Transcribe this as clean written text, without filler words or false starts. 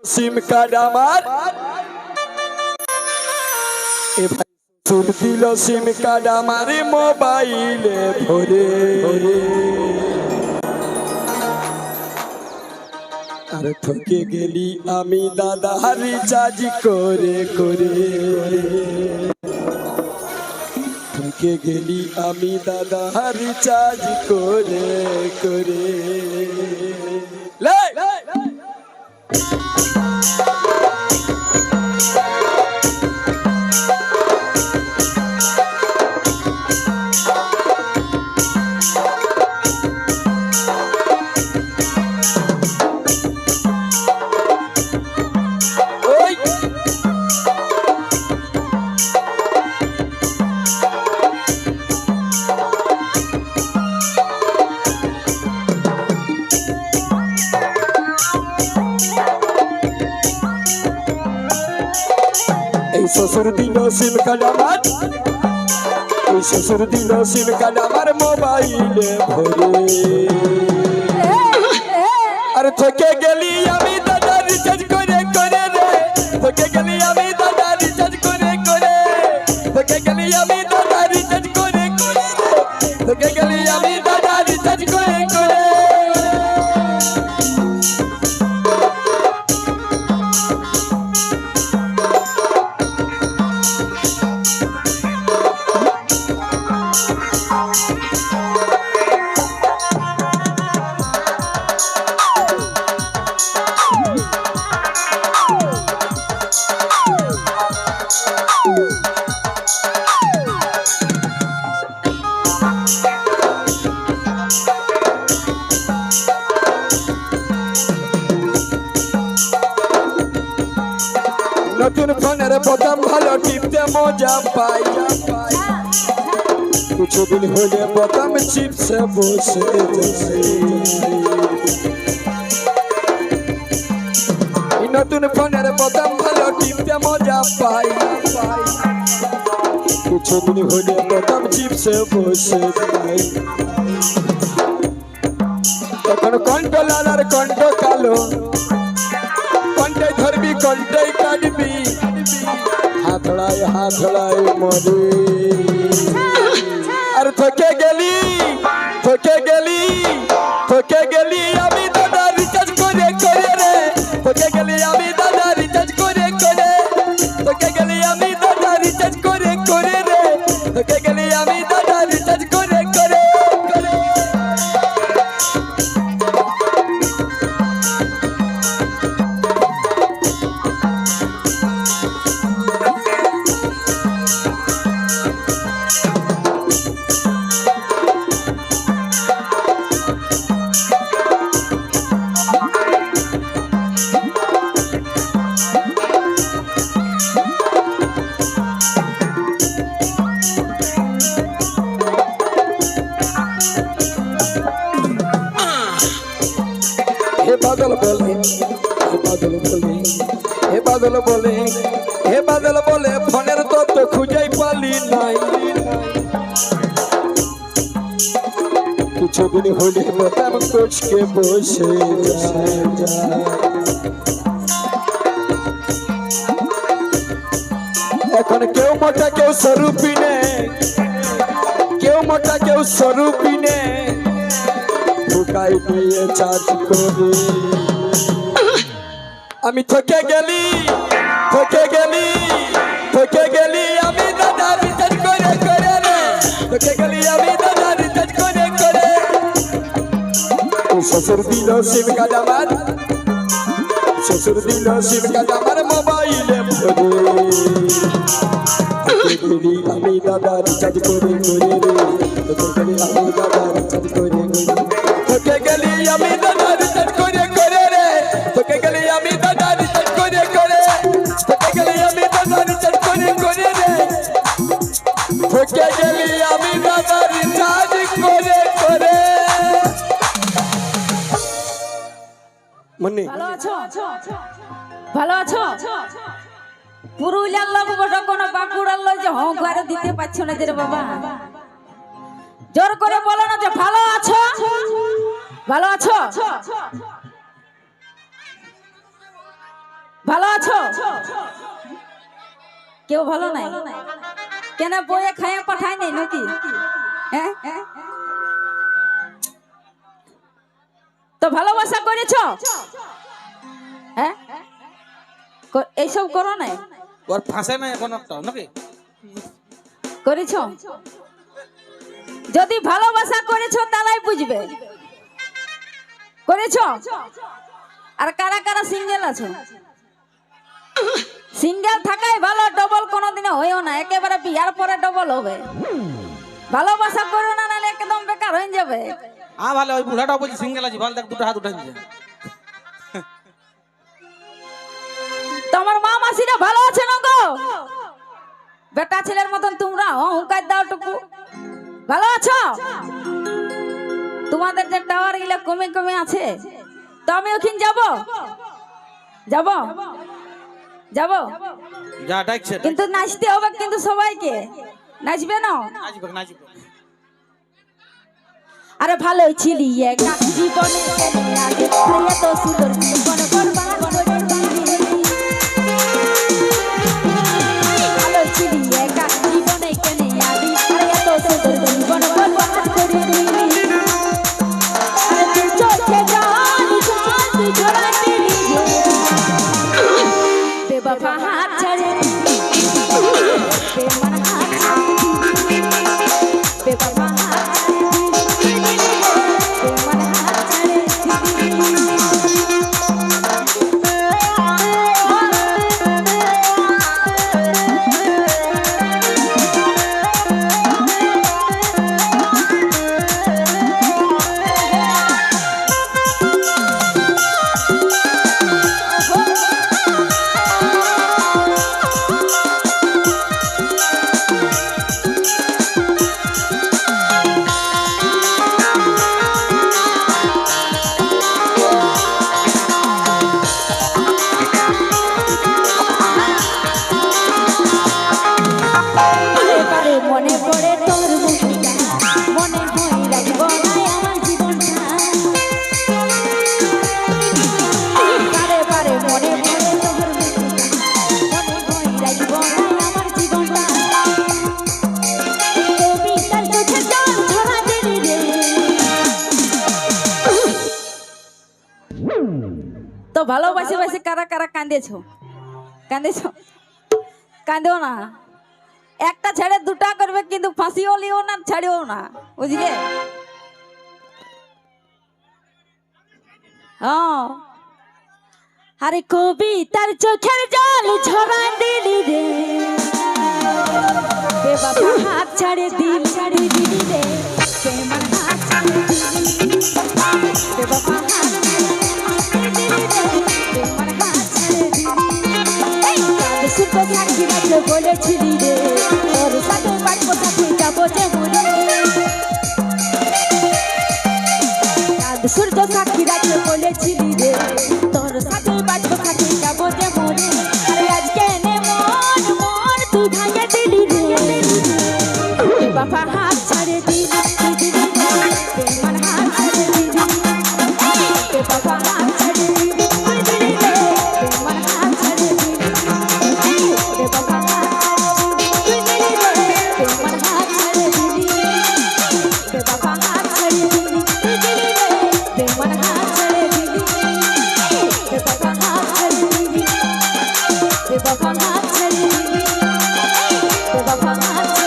সিম card আমার এ ভাই সুর দিল সিম কার্ড আমার মোবাইলে ভরে আর ঠকে গেলি আমি দাদা রিচার্জ করে ঠকে গেলি আমি দাদা রিচার্জ করে শ্বশুর দিল সিম কার্ড আমার ওই শ্বশুর দিল সিম কার্ড আমার মোবাইলে ভরে আর থেকে গেলি আমি দাদা রিচার্জ করে রে থেকে গেলি আমি দাদা রিচার্জ করে থেকে গেলি আমি দাদা রিচার্জ করে থেকে গেলি আমি দাদা রিচার্জ করে নতুন ফোনের বোতাম ভালো টিপতে মজা পাই কিছুদিন হলে বোতাম চিপসে বসে নতুন ফোনের বোতাম ভালো টিপতে মজা পাই কিছুদিন হলে বোতাম চিপসে বসে তখন কন্ট্রোলার আর কণ্ঠ কালো কণ্ঠে ধরবি কণ্ঠে কাটবি হাতড়ায় মরে আর থেকে গেলি আমি দাদা রিচার্জ করে রে থেকে গেলি আমি দাদা রিচার্জ করে থেকে গেলি আমি দাদা রিচার্জ করে রে থেকে গেলি আমি দাদা রিচার্জ করে হে বাদল বলে ফোনের তত্ত্ব খুঁজেই পালি নাই কিছুদিন হলে বোতাম কোচকে বসে এখন কেউ মোটা কেউ স্বরূপী নে ঢুকাই দিয়ে চার্জ করে আমি থেকে গেলি আমি দাদা রিচার্জ করে রে থেকে গেলি আমি দাদা রিচার্জ করে শ্বশুর দিল সিম কার্ড আমার মোবাইলে ভরে আমি দাদা রিচার্জ করে রে থেকে গেলি আমি দাদা রিচার্জ করে থেকে গেলি আমি দাদা রিচার্জ করে রে থেকে গেলি আমি দাদা রিচার্জ করে থেকে গেলি আমি দাদা রিচার্জ করে রে থেকে গেলি আমি দাদা রিচার্জ করে মনে ভালো আছো পুরুলিয়ার লোক বসে কোনো বাঁকুড়ার লোক যে হংকারে দিতে পারছো না রে বাবা জোর করে বলো না যে ভালো আছো ভালো আছো? কেউ ভালো নাই? কেন বইয়ে খাইয়ে পাঠায় নাই নাকি? হ্যাঁ, তো ভালোবাসা করেছো? হ্যাঁ, এইসব করো নাই? ওর ফাঁসে নাই এখন একটা নাকি করেছো? যদি ভালোবাসা করেছো তাহলেই বুঝবে। করেছো? আর কারা কারা সিঙ্গেল আছো? সিঙ্গেল থাকাই ভালো, ডবল কোনোদিনও হইও না, একেবারে বিয়ার পরে ডবল হবে। ভালোবাসা করো না, নাহলে একদম বেকার হয়ে যাবে। ভালো ওই বুড়াটা বলছি সিঙ্গেল আছে, ভালো দেখ দুটো হাত উঠাই দিছে। তোমার মা মাসিরা ভালো আছে না গো? বেটা ছেলের মতন তোমরা হুঙ্কার দাও টুকু। ভালো আছো? তোমাদের যে টাওয়ার গুলো কমে কমে আছে, তো আমি ওখানে যাব যাব যাব যা ডাকছে কিন্তু নাচতে হবে, কিন্তু সবাইকে নাচবে না। নাচবে নাচবে। আরে ভালো ছিলি একা জীবনে আগে এত সুন্দর জীবন বরবাদ করে দিলি। ভালো ছিলি একা জীবনে কেন আগে এত সুন্দর জীবন বরবাদ করে দিলি। আরে তুই চোখে জানি তুই ঝরা দিলি, বেবাফা হাত ছাড়ে বেমান হাত ছাড়ে, বেবাফা হাত মনে পড়ে তোর মুখটা, মনে হয় রাখবো না আমার জীবনটা। বারে বারে মনে পড়ে তোর মুখটা, মনে হয় রাখবো না আমার জীবনটা। কবিতার চোখে জল ঝরা দিলি রে। তো ভালোবাসে বাসে কারা কারা কাঁদেছো? কাঁদেছো? কাঁদেও না। একটা ছেড়ে দুটা করবে, কিন্তু ফাঁসিও লিও না, ছাড়িও না, বুঝলে? আরে কবিতার চোখের জল ঝরা দিলি রে, বেবাফা হাত ছাড়ে দিল ছাড়ে দিলি রে, বেমান হাত ছাড়ে দিলি, বেবাফা হাত ছাড়ে দিলি রে, বেমান হাত ছাড়ে দিলি। সুতো সাক্ষী রাখলে বলেছিলি রে, তোর সাথে বাড়বো সাথে যাবো যে মরে। সূর্য সাক্ষী রাখলে বলেছিলি রে, তোর সাথে বাড়বো সাথে যাবো যে মরে। আরে আজকে নে মন মন তুই ভাঙে দিলি রে, বাবা হাত ছাড়ে দিলি দিলি রে, বেমান হাত ছাড়ে দিলি, বাবা হাত ছাড়ে দিলি দিলি রে, বেমান হাত ছাড়ে দিলি। Baba,